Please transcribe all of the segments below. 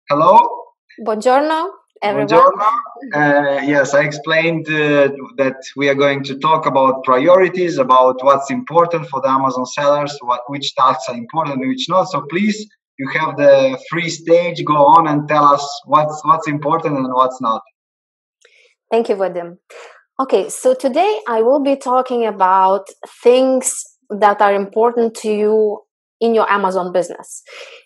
Hello. Buongiorno, everyone. Buongiorno. Yes, I explained that we are going to talk about priorities, about what's important for the Amazon sellers, which tasks are important and which not. So please, you have the free stage. Go on and tell us what's important and what's not. Thank you, Vadim. Okay, so today I will be talking about things that are important to you in your Amazon business.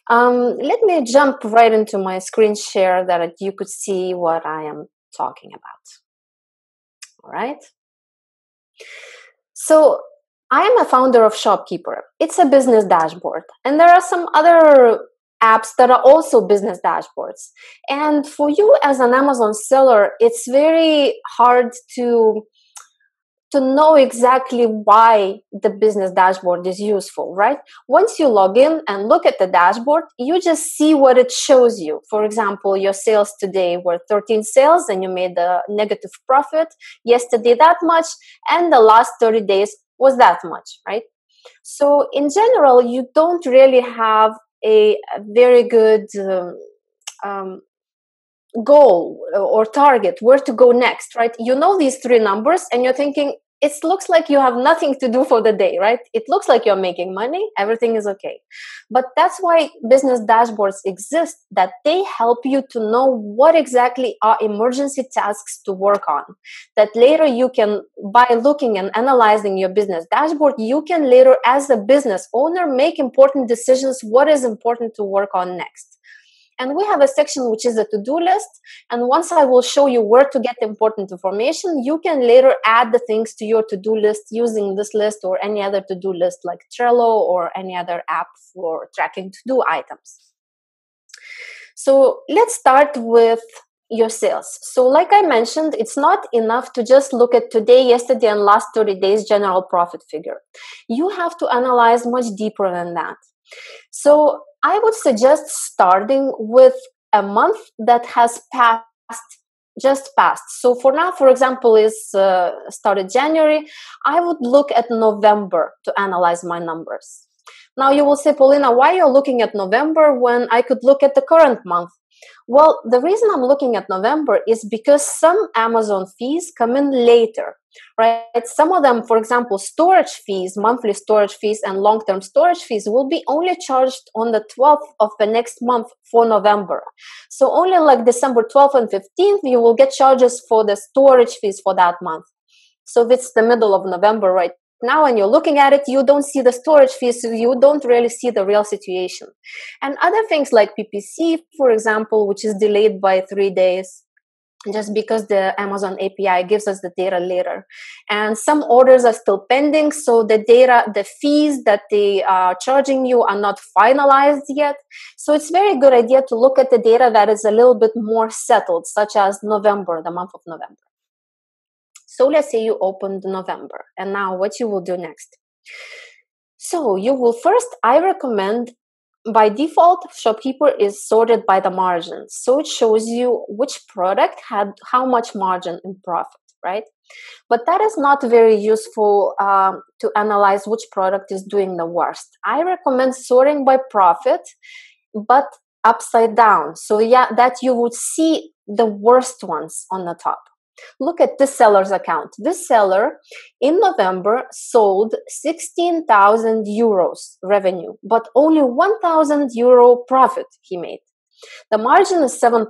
Let me jump right into my screen share that you could see what I am talking about. All right. So I am a founder of Shopkeeper. It's a business dashboard, and there are some other apps that are also business dashboards. And for you as an Amazon seller, it's very hard to know exactly why the business dashboard is useful, right? Once you log in and look at the dashboard, you just see what it shows you. For example, your sales today were 13 sales and you made a negative profit. Yesterday that much, and the last 30 days was that much, right? So in general, you don't really have a very good goal or target where to go next, right? You know these three numbers and you're thinking it looks like you have nothing to do for the day, right? It looks like you're making money, everything is okay. But that's why business dashboards exist, that they help you to know what exactly are emergency tasks to work on, that later you can, by looking and analyzing your business dashboard, you can later as a business owner make important decisions, what is important to work on next. And we have a section which is a to-do list. And once I will show you where to get important information, you can later add the things to your to-do list using this list or any other to-do list like Trello or any other app for tracking to-do items. So let's start with your sales. So like I mentioned, it's not enough to just look at today, yesterday, and last 30 days general profit figure. You have to analyze much deeper than that. So I would suggest starting with a month that has just passed. So for now, for example, is started January. I would look at November to analyze my numbers. Now you will say, Paulina, why you're looking at November when I could look at the current month? Well, the reason I'm looking at November is because some Amazon fees come in later, right? Some of them, for example, storage fees, monthly storage fees and long-term storage fees will be only charged on the 12th of the next month for November. So only like December 12th and 15th, you will get charges for the storage fees for that month. So if it's the middle of November right now and you're looking at it, you don't see the storage fees, so you don't really see the real situation. And other things like PPC, for example, which is delayed by 3 days, just because the Amazon API gives us the data later. And some orders are still pending, so the data, the fees that they are charging you are not finalized yet. So it's a very good idea to look at the data that is a little bit more settled, such as November, the month of November. So let's say you opened November, and now what you will do next? So you will first, I recommend, by default, Shopkeeper is sorted by the margins. So it shows you which product had how much margin in profit, right? But that is not very useful to analyze which product is doing the worst. I recommend sorting by profit, but upside down. So yeah, that you would see the worst ones on the top. Look at this seller's account. This seller in November sold 16,000 euros revenue, but only 1,000 euro profit he made. The margin is 7%.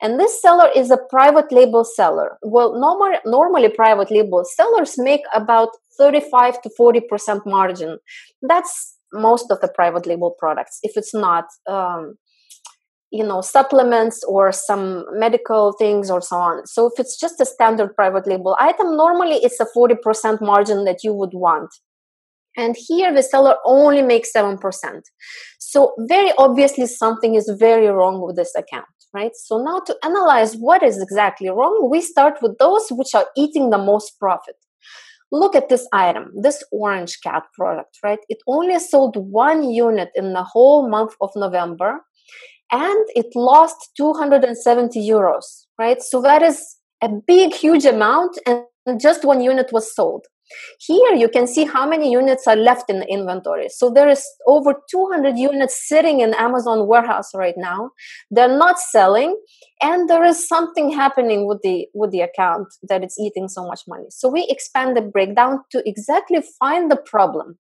And this seller is a private label seller. Well, normally private label sellers make about 35 to 40% margin. That's most of the private label products. If it's not supplements or some medical things or so on. So if it's just a standard private label item, normally it's a 40% margin that you would want. And here the seller only makes 7%. So very obviously something is very wrong with this account, right? So now to analyze what is exactly wrong, we start with those which are eating the most profit. Look at this item, this orange cat product, right? It only sold 1 unit in the whole month of November. And it lost 270 euros, right? So that is a big, huge amount, and just 1 unit was sold. Here you can see how many units are left in the inventory. So there is over 200 units sitting in Amazon warehouse right now. They're not selling, and there is something happening with the account that it's eating so much money. So we expand the breakdown to exactly find the problem.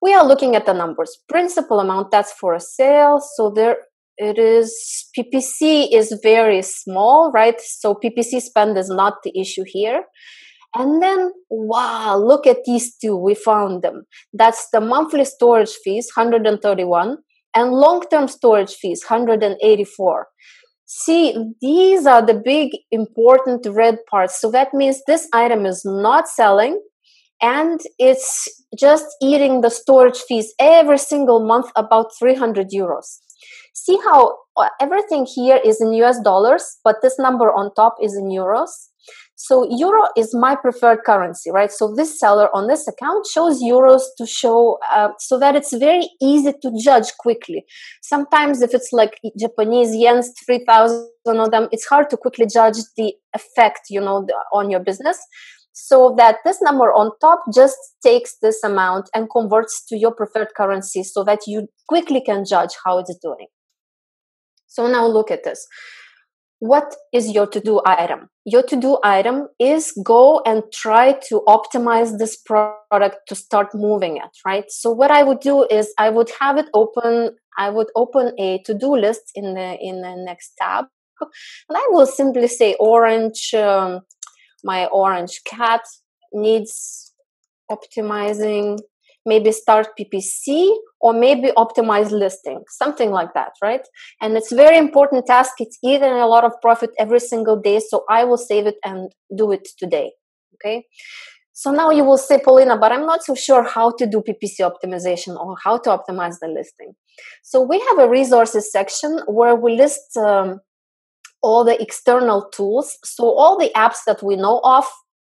We are looking at the numbers. Principal amount, that's for a sale. So there it is. PPC is very small, right? So PPC spend is not the issue here. And then, wow, look at these two. We found them. That's the monthly storage fees, 131, and long-term storage fees, 184. See, these are the big, important red parts. So that means this item is not selling, and it's just eating the storage fees every single month, about 300 euros. See how everything here is in US dollars, but this number on top is in euros. So euro is my preferred currency, right? So this seller on this account shows euros to show, so that it's very easy to judge quickly. Sometimes if it's like Japanese yens, 3,000 of them, it's hard to quickly judge the effect, on your business. So that this number on top just takes this amount and converts to your preferred currency so that you quickly can judge how it's doing. So now look at this. What is your to-do item? Your to-do item is go and try to optimize this product to start moving it, right? So what I would do is I would have it open. I would open a to-do list in the next tab, and I will simply say orange. My orange cat needs optimizing. Maybe start PPC or maybe optimize listing, something like that, right? And it's a very important task. It's eating a lot of profit every single day. So I will save it and do it today, okay? So now you will say, Paulina, but I'm not so sure how to do PPC optimization or how to optimize the listing. So we have a resources section where we list all the external tools. So all the apps that we know of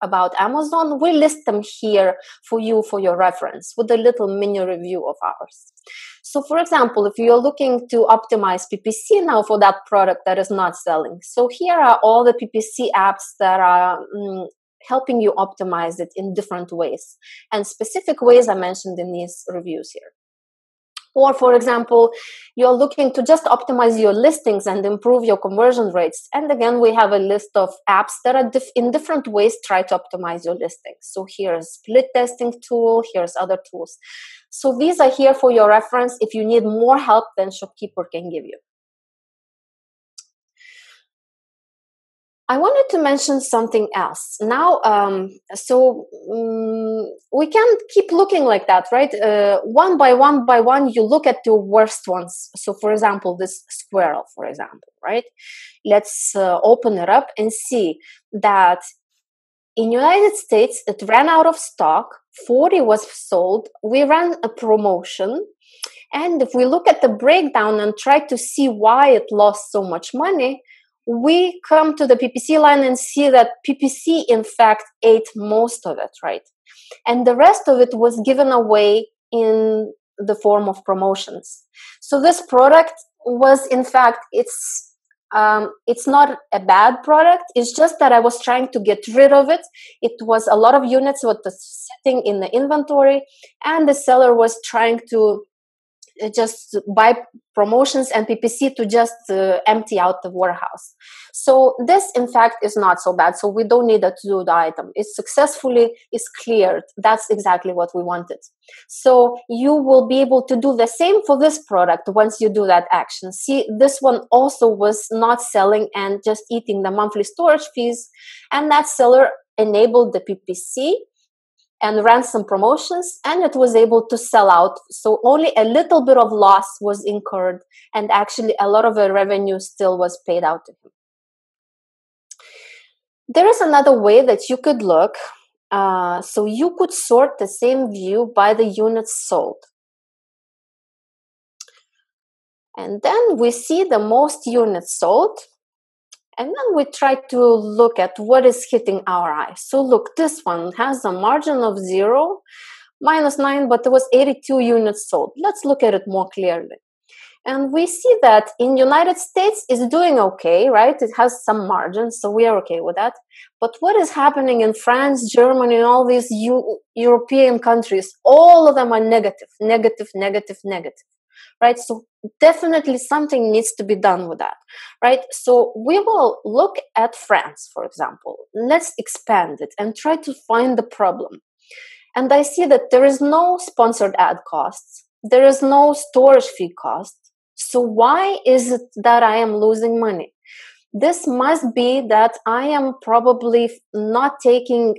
about Amazon, we list them here for you for your reference with a little mini review of ours. So for example, if you're looking to optimize PPC now for that product that is not selling, so here are all the PPC apps that are helping you optimize it in different ways, and specific ways I mentioned in these reviews here. Or, for example, you're looking to just optimize your listings and improve your conversion rates. And again, we have a list of apps that are in different ways try to optimize your listings. So here's split testing tool, here's other tools. So these are here for your reference if you need more help than Shopkeeper can give you. I wanted to mention something else. Now, we can't keep looking like that, right? One by one, you look at the worst ones. So, for example, this squirrel, for example, right? Let's open it up and see that in United States, it ran out of stock. 40 was sold. We ran a promotion. And if we look at the breakdown and try to see why it lost so much money, we come to the PPC line and see that PPC, in fact, ate most of it, right? And the rest of it was given away in the form of promotions. So this product was, in fact, it's not a bad product. It's just that I was trying to get rid of it. It was a lot of units that was sitting in the inventory, and the seller was trying to just buy promotions and PPC to just empty out the warehouse. So this, in fact, is not so bad. So we don't need to do the item. It successfully is cleared. That's exactly what we wanted. So you will be able to do the same for this product once you do that action. See, this one also was not selling and just eating the monthly storage fees. And that seller enabled the PPC and ran some promotions, and it was able to sell out. So only a little bit of loss was incurred, and actually a lot of the revenue still was paid out to him. There is another way that you could look. So you could sort the same view by the units sold. And then we see the most units sold. And then we try to look at what is hitting our eye. So look, this one has a margin of 0, -9, but there was 82 units sold. Let's look at it more clearly. And we see that in United States is doing okay, right? It has some margin, so we are okay with that. But what is happening in France, Germany, and all these European countries, all of them are negative, negative, negative, negative, right? So definitely something needs to be done with that, right? So we will look at France, for example. Let's expand it and try to find the problem. And I see that there is no sponsored ad costs. There is no storage fee cost. So why is it that I am losing money? This must be that I am probably not taking,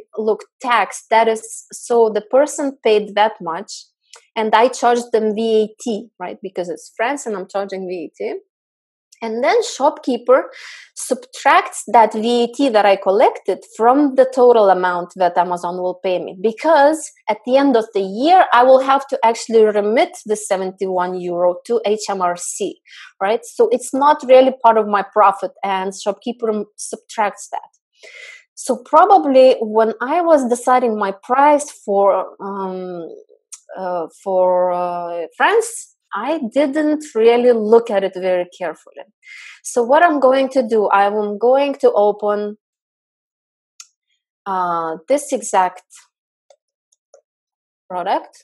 tax. That is, so the person paid that much and I charged them VAT, right? Because it's France and I'm charging VAT. And then Shopkeeper subtracts that VAT that I collected from the total amount that Amazon will pay me. Because at the end of the year, I will have to actually remit the 71 euro to HMRC, right? So it's not really part of my profit, and Shopkeeper subtracts that. So probably when I was deciding my price for France, I didn't really look at it very carefully. So what I'm going to do, I am going to open this exact product,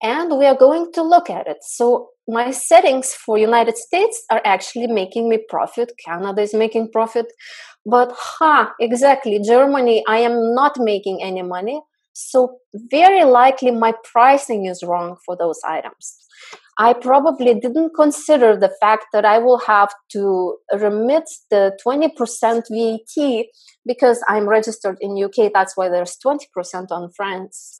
and we are going to look at it. So my settings for United States are actually making me profit. Canada is making profit. But exactly, Germany, I am not making any money. So very likely my pricing is wrong for those items. I probably didn't consider the fact that I will have to remit the 20% VAT because I'm registered in UK. That's why there's 20% on France.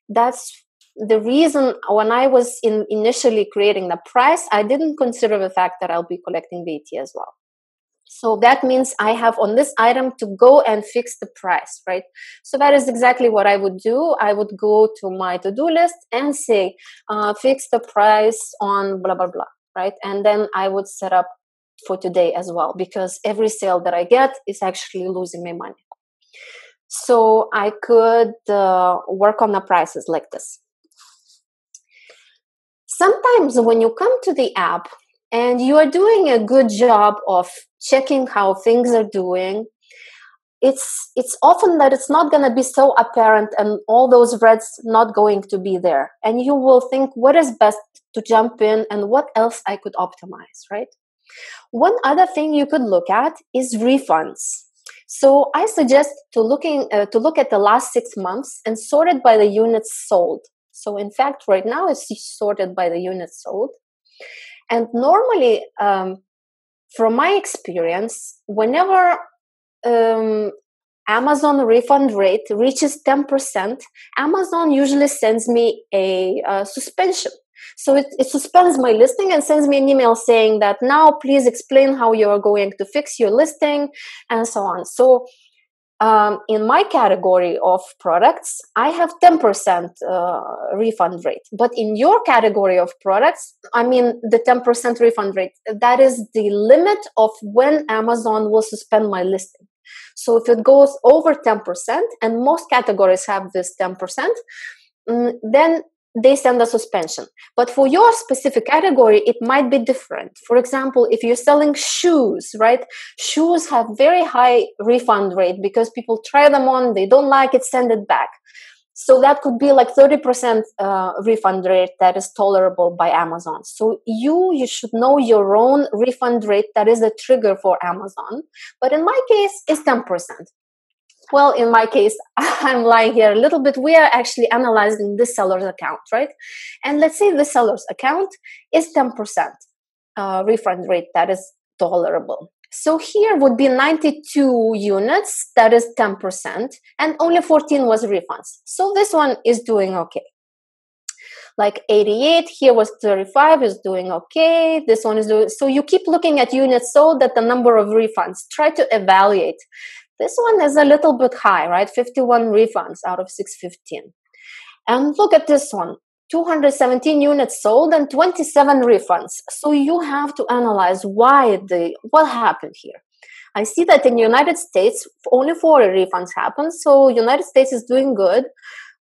That's the reason when I was initially creating the price, I didn't consider the fact that I'll be collecting VAT as well. So that means I have on this item to go and fix the price, right? So that is exactly what I would do. I would go to my to-do list and say, fix the price on blah, blah, blah, right? And then I would set up for today as well, because every sale that I get is actually losing me money. So I could work on the prices like this. Sometimes when you come to the app and you are doing a good job of checking how things are doing, it's often that it's not going to be so apparent and all those reds not going to be there. And you will think, what is best to jump in and what else I could optimize, right? One other thing you could look at is refunds. So I suggest to look at the last 6 months and sort it by the units sold. So in fact, right now it's sorted by the units sold. And normally, from my experience, whenever Amazon refund rate reaches 10%, Amazon usually sends me a suspension. So it suspends my listing and sends me an email saying that now please explain how you are going to fix your listing and so on. So in my category of products, I have 10% refund rate. But in your category of products, I mean, the 10% refund rate, that is the limit of when Amazon will suspend my listing. So if it goes over 10%, and most categories have this 10%, then they send a suspension. But for your specific category, it might be different. For example, if you're selling shoes, right? Shoes have very high refund rate because people try them on, they don't like it, send it back. So that could be like 30% refund rate that is tolerable by Amazon. So you should know your own refund rate that is a trigger for Amazon. But in my case, it's 10%. Well, in my case, I'm lying here a little bit. We are actually analyzing the seller's account, right? And let's say the seller's account is 10% refund rate that is tolerable. So here would be 92 units, that is 10%, and only 14 was refunds. So this one is doing okay. Like 88, here was 35, is doing okay. This one is doing, so you keep looking at units sold at the number of refunds. Try to evaluate. This one is a little bit high, right? 51 refunds out of 615. And look at this one, 217 units sold and 27 refunds. So you have to analyze what happened here. I see that in the United States, only 4 refunds happened. So United States is doing good.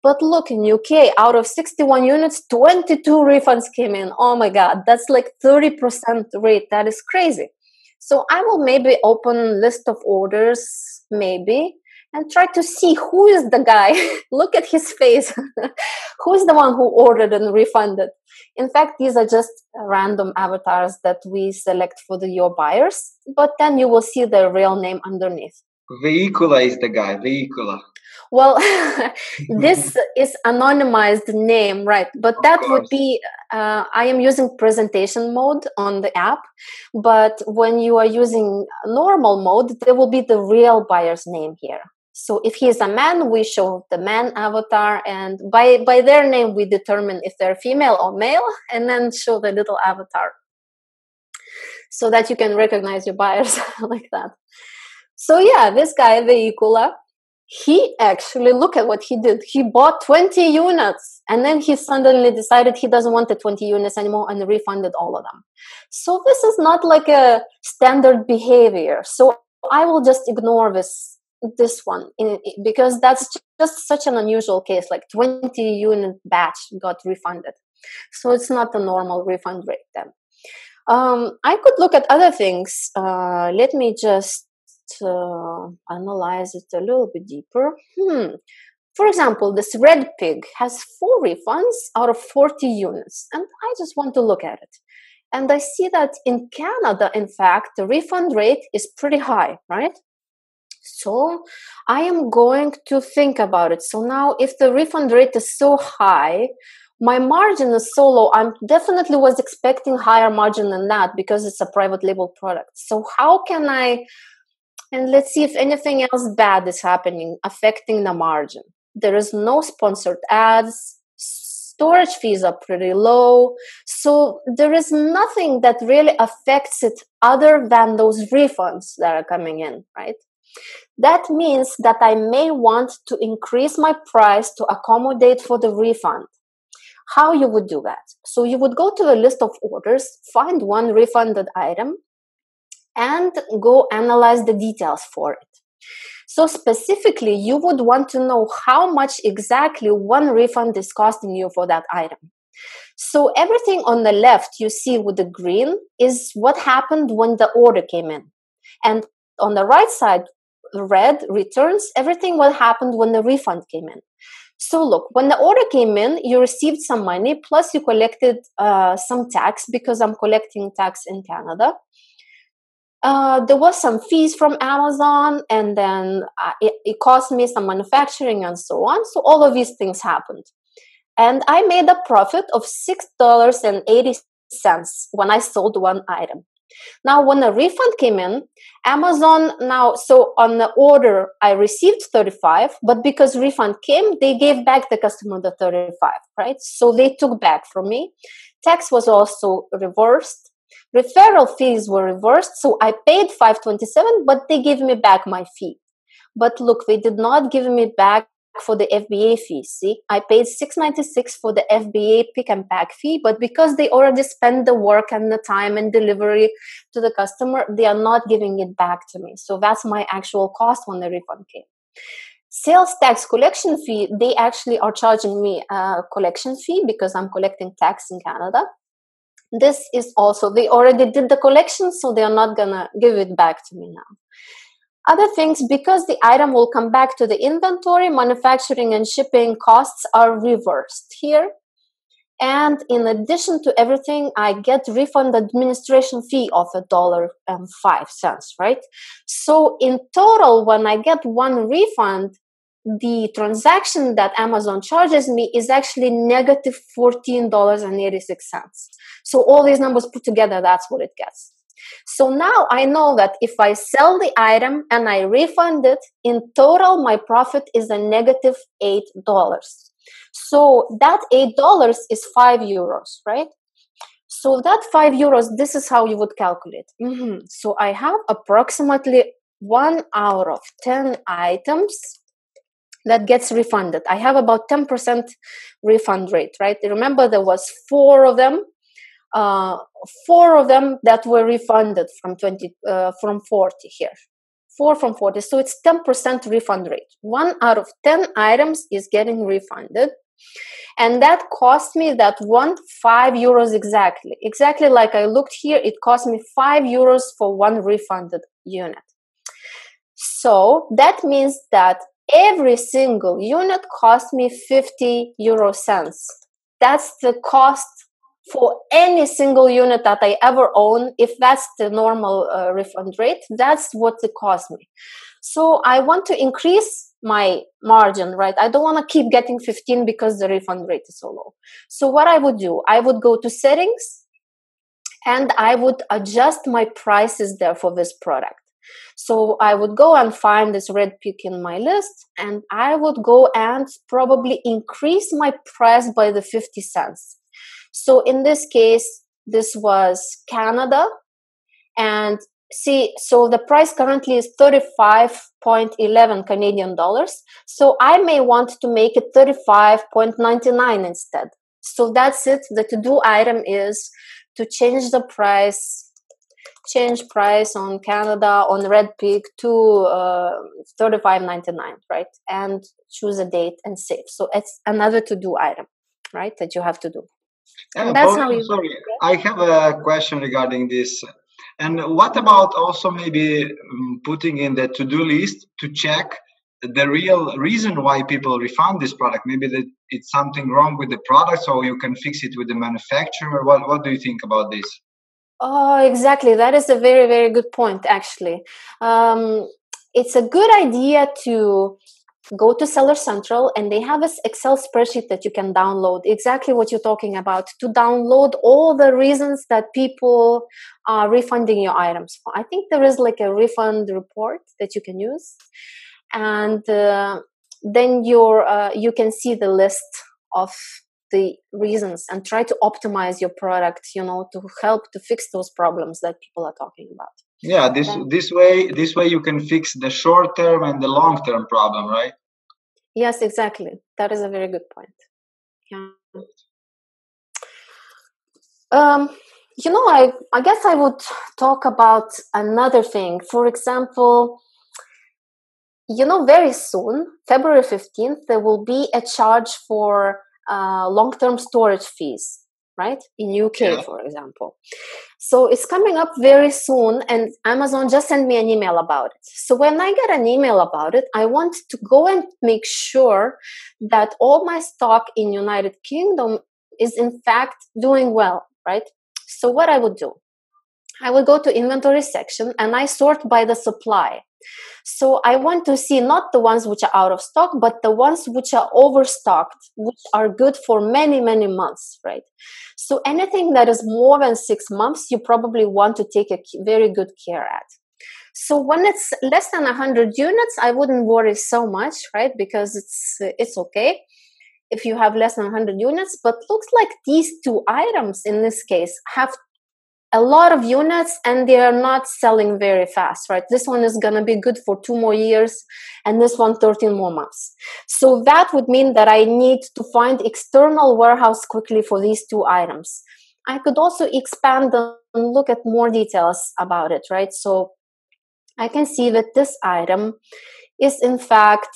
But look, in UK, out of 61 units, 22 refunds came in. Oh my God, that's like 30% rate. That is crazy. So I will maybe open list of orders, maybe, and try to see who is the guy. Look at his face. Who is the one who ordered and refunded? In fact, these are just random avatars that we select for your buyers, but then you will see their real name underneath. Veicula is the guy, Veicula. Well, this is anonymized name, right? But that would be, I am using presentation mode on the app, but when you are using normal mode, there will be the real buyer's name here. So if he is a man, we show the man avatar, and by their name, we determine if they're female or male, and then show the little avatar so that you can recognize your buyers like that. So yeah, this guy, Veicula, he actually, look at what he did. He bought 20 units and then he suddenly decided he doesn't want the 20 units anymore and refunded all of them. So this is not like a standard behavior. So I will just ignore this one because that's just such an unusual case, like 20 unit batch got refunded. So it's not the normal refund rate then. I could look at other things. Let me just analyze it a little bit deeper. For example, this red pig has 4 refunds out of 40 units, and I just want to look at it. And I see that in Canada, in fact, the refund rate is pretty high, right? So I am going to think about it. So now if the refund rate is so high, my margin is so low, I definitely was expecting higher margin than that because it's a private label product. So how can I, and let's see if anything else bad is happening, affecting the margin. There is no sponsored ads, storage fees are pretty low, so there is nothing that really affects it other than those refunds that are coming in, right? That means that I may want to increase my price to accommodate for the refund. How you would do that? So you would go to the list of orders, find one refunded item, and go analyze the details for it. So specifically, you would want to know how much exactly one refund is costing you for that item. So everything on the left you see with the green is what happened when the order came in. And on the right side, red returns everything what happened when the refund came in. So look, when the order came in, you received some money, plus you collected some tax because I'm collecting tax in Canada. There was some fees from Amazon, and then it cost me some manufacturing and so on. So all of these things happened. And I made a profit of $6.80 when I sold one item. Now, when the refund came in, Amazon so on the order, I received 35, but because refund came, they gave back the customer the 35, right? So they took back from me. Tax was also reversed. Referral fees were reversed, so I paid $5.27, but they gave me back my fee. But look, they did not give me back for the FBA fee. See, I paid $6.96 for the FBA pick and pack fee, but because they already spent the work and the time and delivery to the customer, they are not giving it back to me. So that's my actual cost when the refund came. Sales tax collection fee, they actually are charging me a collection fee because I'm collecting tax in Canada. This is also, they already did the collection, so they are not gonna give it back to me now. Other things, because the item will come back to the inventory, manufacturing and shipping costs are reversed here. And in addition to everything, I get refund administration fee of $1.05, right? So in total, when I get one refund, the transaction that Amazon charges me is actually negative $14.86. So all these numbers put together, that's what it gets. So now I know that if I sell the item and I refund it, in total, my profit is a negative $8. So that $8 is €5, right? So that €5, this is how you would calculate. So I have approximately 1 out of 10 items that gets refunded. I have about 10% refund rate, right? Remember, there was 4 of them that were refunded from 40 here. 4 from 40. So it's 10% refund rate. 1 out of 10 items is getting refunded. And that cost me that 5 euros exactly. Exactly like I looked here, it cost me 5 euros for one refunded unit. So that means that every single unit cost me 50 euro cents. That's the cost for any single unit that I ever own. If that's the normal refund rate, that's what it cost me. So I want to increase my margin, right? I don't want to keep getting 15 because the refund rate is so low. So what I would do, I would go to settings and I would adjust my prices there for this product. So I would go and find this red pick in my list, and I would go and probably increase my price by the 50 cents. So in this case, this was Canada. And see, so the price currently is 35.11 Canadian dollars. So I may want to make it 35.99 instead. So that's it. The to-do item is to change the price. Change price on Canada on Red Pig to $35.99, right? And choose a date and save. So it's another to-do item, right? That you have to do. And that's how you. Sorry, I have a question regarding this. And what about also maybe putting in the to-do list to check the real reason why people refund this product? Maybe that it's something wrong with the product, so you can fix it with the manufacturer. What do you think about this? Oh, exactly. That is a very, very good point, actually. It's a good idea to go to Seller Central, and they have this Excel spreadsheet that you can download, exactly what you're talking about, to download all the reasons that people are refunding your items for. I think there is like a refund report that you can use. And then you can see the list of the reasons and try to optimize your product, to help to fix those problems that people are talking about. Yeah, this way you can fix the short term and the long term problem, right? Yes, exactly. That is a very good point. Yeah. I guess I would talk about another thing. For example, very soon, February 15th, there will be a charge for long-term storage fees, right? In UK, yeah. For example. So it's coming up very soon, and Amazon just sent me an email about it. So when I get an email about it, I want to go and make sure that all my stock in United Kingdom is in fact doing well, right? So what I would do, I would go to inventory section and I sort by the supply. So I want to see not the ones which are out of stock, but the ones which are overstocked, which are good for many, many months, right? So anything that is more than 6 months, you probably want to take a very good care at. So when it's less than 100 units, I wouldn't worry so much, right? Because it's okay if you have less than 100 units. But looks like these two items in this case have a lot of units and they are not selling very fast, right? This one is going to be good for 2 more years and this one 13 more months. So that would mean that I need to find external warehouse quickly for these 2 items. I could also expand and look at more details about it, right? So I can see that this item is in fact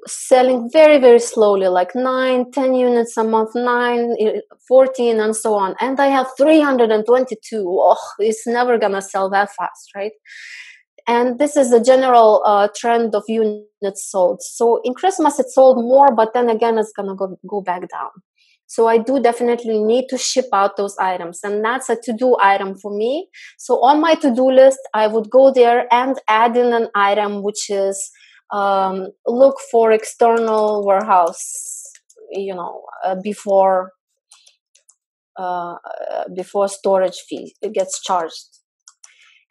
selling very, very slowly, like 9, 10 units a month, 9, 14, and so on. And I have 322. Oh, it's never going to sell that fast, right? And this is the general trend of units sold. So in Christmas, it sold more, but then again, it's going to go back down. So I do definitely need to ship out those items. And that's a to-do item for me. So on my to-do list, I would go there and add in an item, which is look for external warehouse, before storage fee gets charged.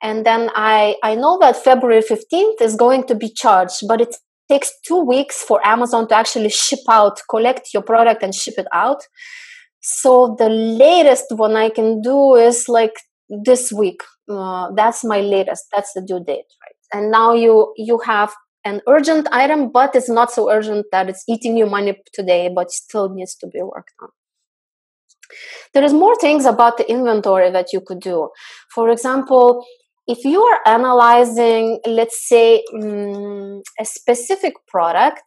And then I know that February 15th is going to be charged, but it takes 2 weeks for Amazon to actually collect your product and ship it out. So the latest one I can do is like this week. That's my latest. That's the due date, right? And now you have an urgent item, but it's not so urgent that it's eating your money today, but still needs to be worked on. There is more things about the inventory that you could do. For example, if you are analyzing, let's say, a specific product,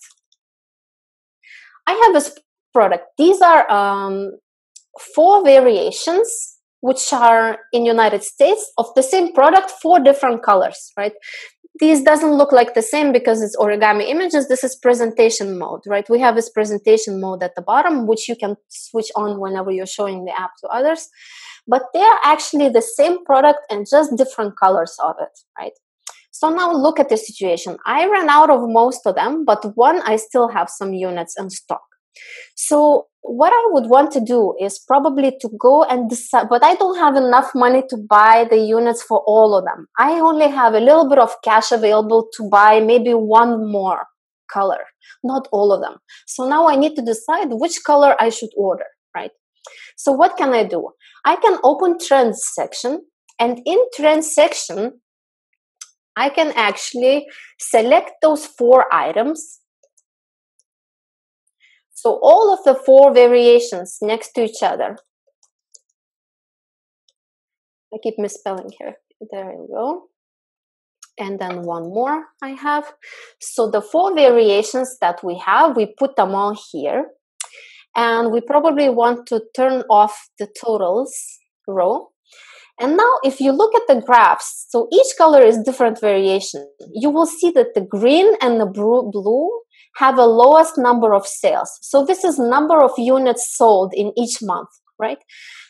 I have a product. These are 4 variations which are in United States of the same product, 4 different colors, right? These doesn't look like the same because it's origami images. This is presentation mode, right? We have this presentation mode at the bottom, which you can switch on whenever you're showing the app to others. But they're actually the same product and just different colors of it, right? So now look at the situation. I ran out of most of them, but one, I still have some units in stock. So what I would want to do is probably to go and decide, but I don't have enough money to buy the units for all of them. I only have a little bit of cash available to buy maybe one more color, not all of them. So now I need to decide which color I should order, right? So what can I do? I can open trends section, and in trends section, I can actually select those 4 items. So all of the 4 variations next to each other. I keep misspelling here. There you go. And then one more I have. So the 4 variations that we have, we put them all here. And we probably want to turn off the totals row. And now if you look at the graphs, so each color is different variation. You will see that the green and the blue have a lowest number of sales. So this is number of units sold in each month, right?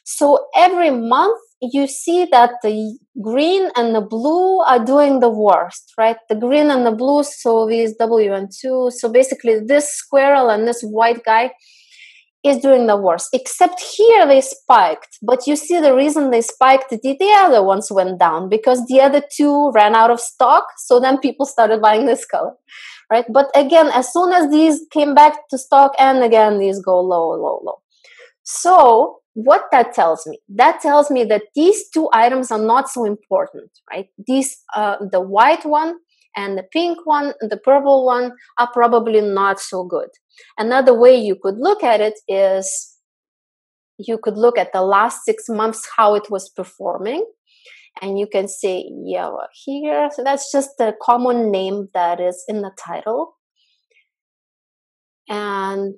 So every month you see that the green and the blue are doing the worst, right? The green and the blue, so these WN2. So basically this squirrel and this white guy is doing the worst, except here they spiked. But you see the reason they spiked, the other ones went down because the other 2 ran out of stock. So then people started buying this color, right? But again, as soon as these came back to stock, and again, these go low, low, low. So what that tells me? That tells me that these 2 items are not so important, right? These, the white one and the pink one and the purple one are probably not so good. Another way you could look at it is you could look at the last 6 months, how it was performing. And you can say, yeah, well, here. So that's just the common name that is in the title. And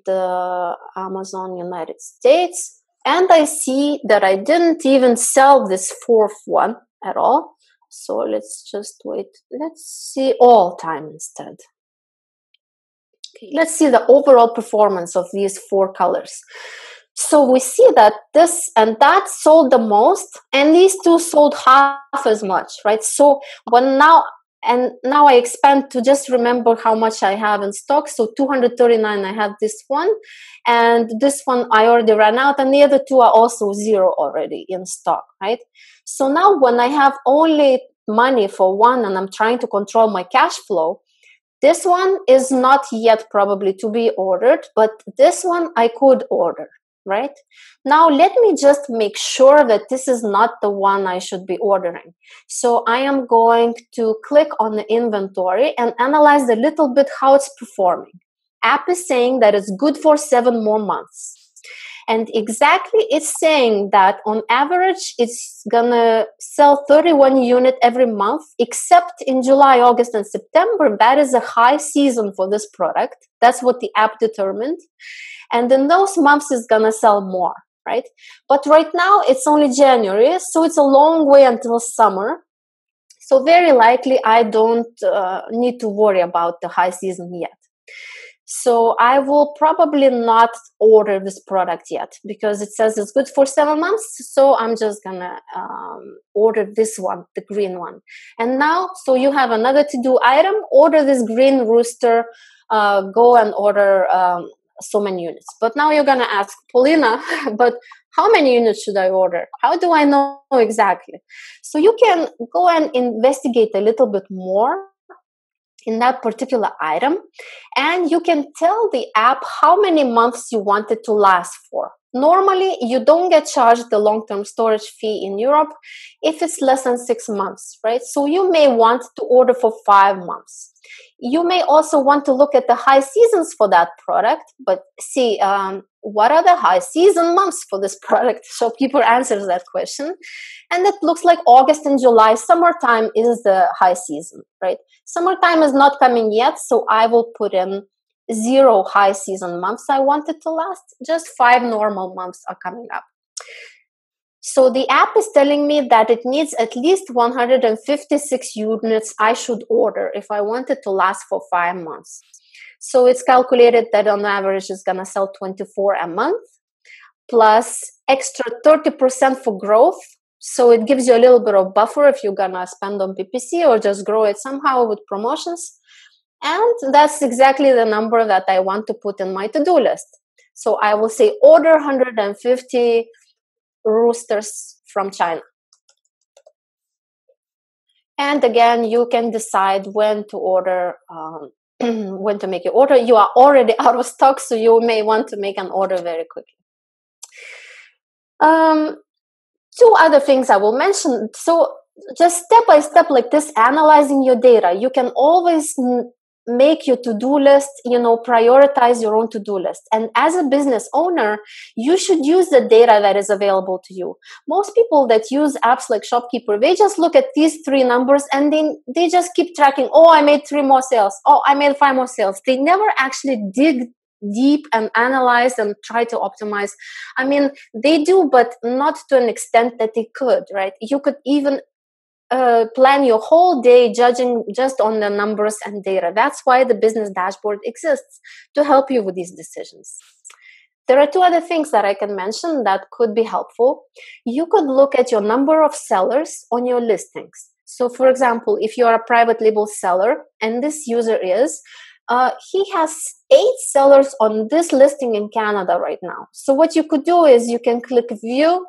Amazon United States. And I see that I didn't even sell this 4th one at all. So let's just wait. Let's see all time instead. Okay, let's see the overall performance of these 4 colors. So we see that this and that sold the most, and these 2 sold half as much, right? So now I expand to just remember how much I have in stock. So 239, I have this one, and this one I already ran out, and the other 2 are also 0 already in stock, right? So now when I have only money for one and I'm trying to control my cash flow, this one is not yet probably to be ordered, but this one I could order, right? Now let me just make sure that this is not the one I should be ordering. So I am going to click on the inventory and analyze a little bit how it's performing. App is saying that it's good for 7 more months. And exactly it's saying that on average, it's gonna sell 31 units every month, except in July, August, and September. That is a high season for this product. That's what the app determined. And in those months, it's gonna sell more, right? But right now, it's only January, so it's a long way until summer. So very likely, I don't need to worry about the high season yet. So I will probably not order this product yet because it says it's good for 7 months. So I'm just gonna order this one, the green one. And now, so you have another to-do item, order this green rooster, go and order so many units. But now you're gonna ask, Paulina, but how many units should I order? How do I know exactly? So you can go and investigate a little bit more in that particular item, and you can tell the app how many months you want it to last for. Normally, you don't get charged the long-term storage fee in Europe if it's less than 6 months, right? So you may want to order for 5 months. you may also want to look at the high seasons for that product, but see what are the high season months for this product. Shopkeeper answers that question. And it looks like August and July, summertime is the high season, right? Summertime is not coming yet, so I will put in 0 high season months I want it to last. Just 5 normal months are coming up. So the app is telling me that it needs at least 156 units I should order if I want it to last for 5 months. So it's calculated that on average it's going to sell 24 a month, plus extra 30% for growth. So it gives you a little bit of buffer if you're going to spend on PPC or just grow it somehow with promotions. And that's exactly the number that I want to put in my to-do list. So I will say order 150 roosters from China. And again, you can decide when to order, when to make your order. You are already out of stock, so you may want to make an order very quickly. 2 other things I will mention. So just step by step like this, analyzing your data. You can always make your to-do list, prioritize your own to-do list. And as a business owner, you should use the data that is available to you. Most people that use apps like Shopkeeper, they just look at these 3 numbers and they just keep tracking. Oh, I made 3 more sales. Oh, I made 5 more sales. They never actually dig deep and analyze and try to optimize. I mean, they do, but not to an extent that they could, right? You could even plan your whole day judging just on the numbers and data. That's why the business dashboard exists, to help you with these decisions. There are 2 other things that I can mention that could be helpful. You could look at your number of sellers on your listings. So for example, if you're a private label seller and this user he has 8 sellers on this listing in Canada right now. So what you could do is you can click view.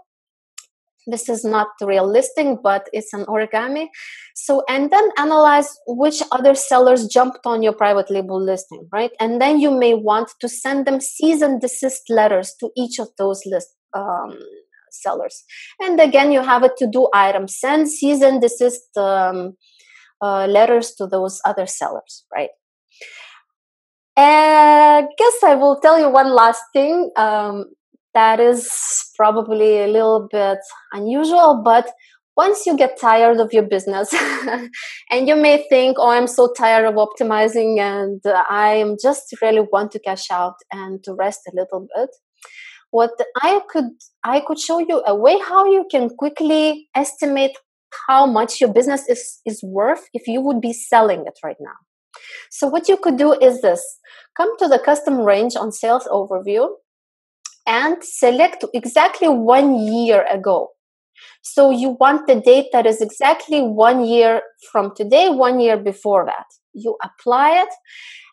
This is not the real listing, but it's an origami. So, and then analyze which other sellers jumped on your private label listing, right? And then you may want to send them cease and desist letters to each of those sellers. And again, you have a to-do item, send cease and desist letters to those other sellers, right? And I guess I will tell you one last thing. That is probably a little bit unusual, but once you get tired of your business and you may think, oh, I'm so tired of optimizing and I just really want to cash out and to rest a little bit, what I could show you a way how you can quickly estimate how much your business is worth if you would be selling it right now. So what you could do is this: come to the custom range on sales overview and select exactly 1 year ago. So you want the date that is exactly 1 year from today, 1 year before that. You apply it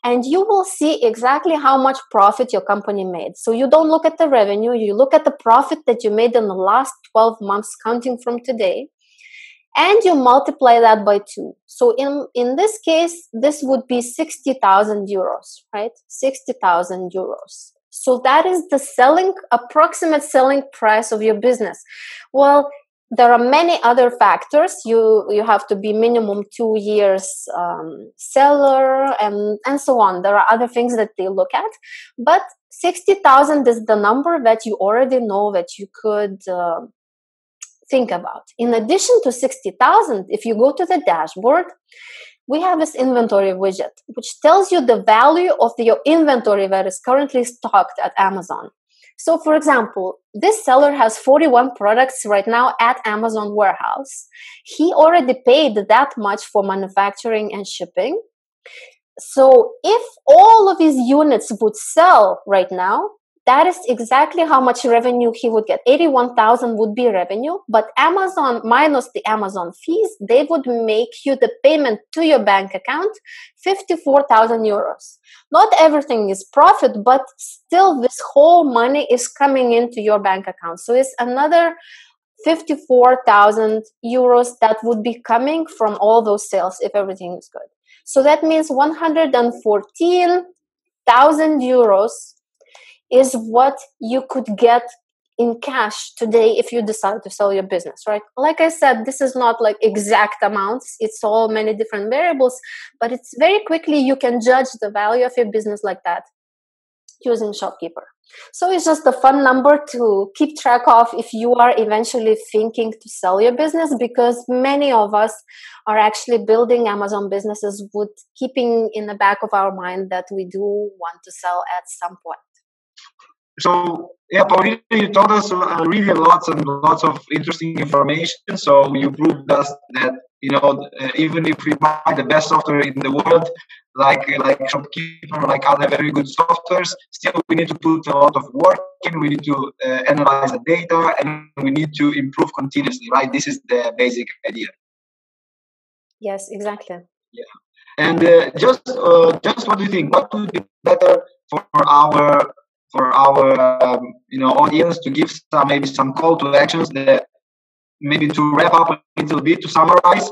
and you will see exactly how much profit your company made. So you don't look at the revenue, you look at the profit that you made in the last 12 months counting from today, and you multiply that by 2. So in this case, this would be 60,000 euros, right? 60,000 euros. So that is the approximate selling price of your business. Well, there are many other factors. You have to be minimum 2 years seller and so on. There are other things that they look at, but 60,000 is the number that you already know that you could think about. In addition to 60,000, if you go to the dashboard, we have this inventory widget, which tells you the value of your inventory that is currently stocked at Amazon. So, for example, this seller has 41 products right now at Amazon warehouse. He already paid that much for manufacturing and shipping. So, if all of his units would sell right now, that is exactly how much revenue he would get. 81,000 would be revenue, but Amazon minus the Amazon fees, they would make you the payment to your bank account, 54,000 euros. Not everything is profit, but still this whole money is coming into your bank account. So it's another 54,000 euros that would be coming from all those sales if everything is good. So that means 114,000 euros is what you could get in cash today if you decide to sell your business, right? Like I said, this is not like exact amounts. It's all many different variables, but it's very quickly you can judge the value of your business like that using Shopkeeper. So it's just a fun number to keep track of if you are eventually thinking to sell your business, because many of us are actually building Amazon businesses with keeping in the back of our mind that we do want to sell at some point. So, yeah, Paulina, you told us really lots and lots of interesting information. So you proved us that, even if we buy the best software in the world, like Shopkeeper, like other very good softwares, still we need to put a lot of work in. We need to analyze the data, and we need to improve continuously, right? This is the basic idea. Yes, exactly. Yeah. And just what do you think? What would be better for our audience to give some call to actions, that maybe to wrap up a little bit, to summarize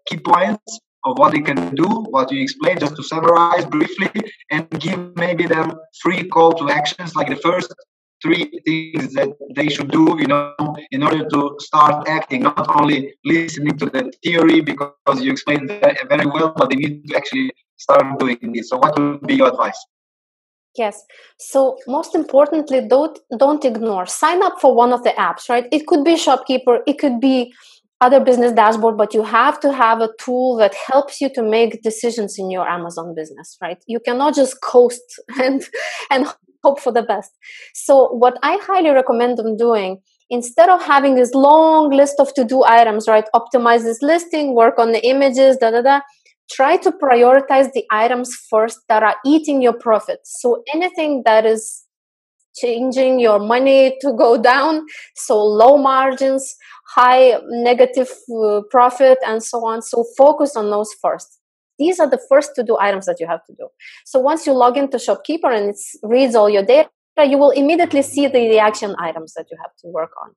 key points of what they can do, what you explained, just to summarize briefly, and give maybe them 3 call to actions, like the first 3 things that they should do, in order to start acting, not only listening to the theory, because you explained that very well, but they need to actually start doing this. So what would be your advice? Yes. So most importantly, don't ignore. Sign up for one of the apps, right? It could be Shopkeeper, it could be other business dashboard, but you have to have a tool that helps you to make decisions in your Amazon business, right? You cannot just coast and hope for the best. So what I highly recommend them doing, instead of having this long list of to-do items, right? Optimize this listing, work on the images, try to prioritize the items first that are eating your profits. So anything that is changing your money to go down, so low margins, high negative profit, and so on. So focus on those first. These are the first to-do items that you have to do. So once you log into Shopkeeper and it reads all your data, you will immediately see the action items that you have to work on.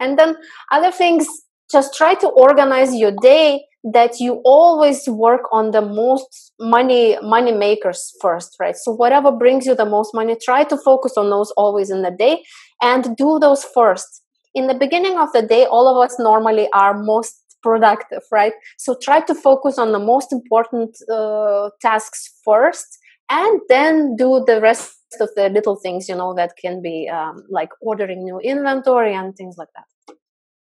And then other things, just try to organize your day that you always work on the most money makers first, right? So whatever brings you the most money, try to focus on those always in the day and do those first. In the beginning of the day, all of us normally are most productive, right? So try to focus on the most important tasks first, and then do the rest of the little things, that can be like ordering new inventory and things like that.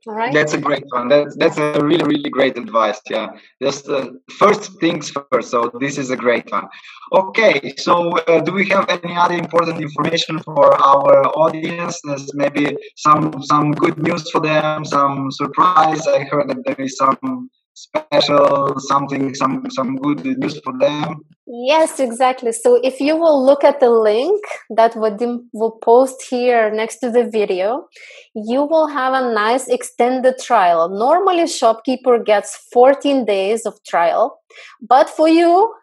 All right. That's a great one. That's a really, really great advice. Yeah, just first things first. So this is a great one. Okay, so do we have any other important information for our audience? There's maybe some good news for them, some surprise. I heard that there is some special something, some good news for them. Yes, exactly. So if you will look at the link that Vadim will post here next to the video, you will have a nice extended trial. Normally, Shopkeeper gets 14 days of trial, but for you,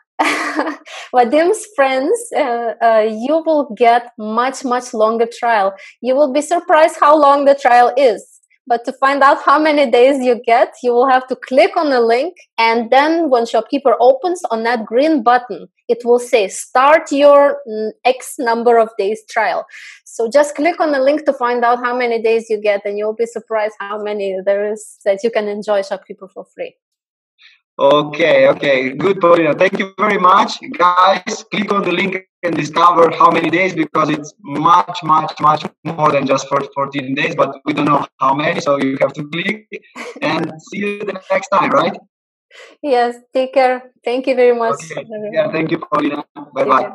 Vadim's friends, you will get much longer trial. You will be surprised how long the trial is. But to find out how many days you get, you will have to click on the link. And then when Shopkeeper opens, on that green button, it will say start your X number of days trial. So just click on the link to find out how many days you get, and you'll be surprised how many there is that you can enjoy Shopkeeper for free. Okay. Good, Paulina. Thank you very much. Guys, click on the link and discover how many days, because it's much more than just for 14 days, but we don't know how many, so you have to click. And see you the next time, right? Yes, take care. Thank you very much. Okay. Yeah, thank you, Paulina. Bye-bye.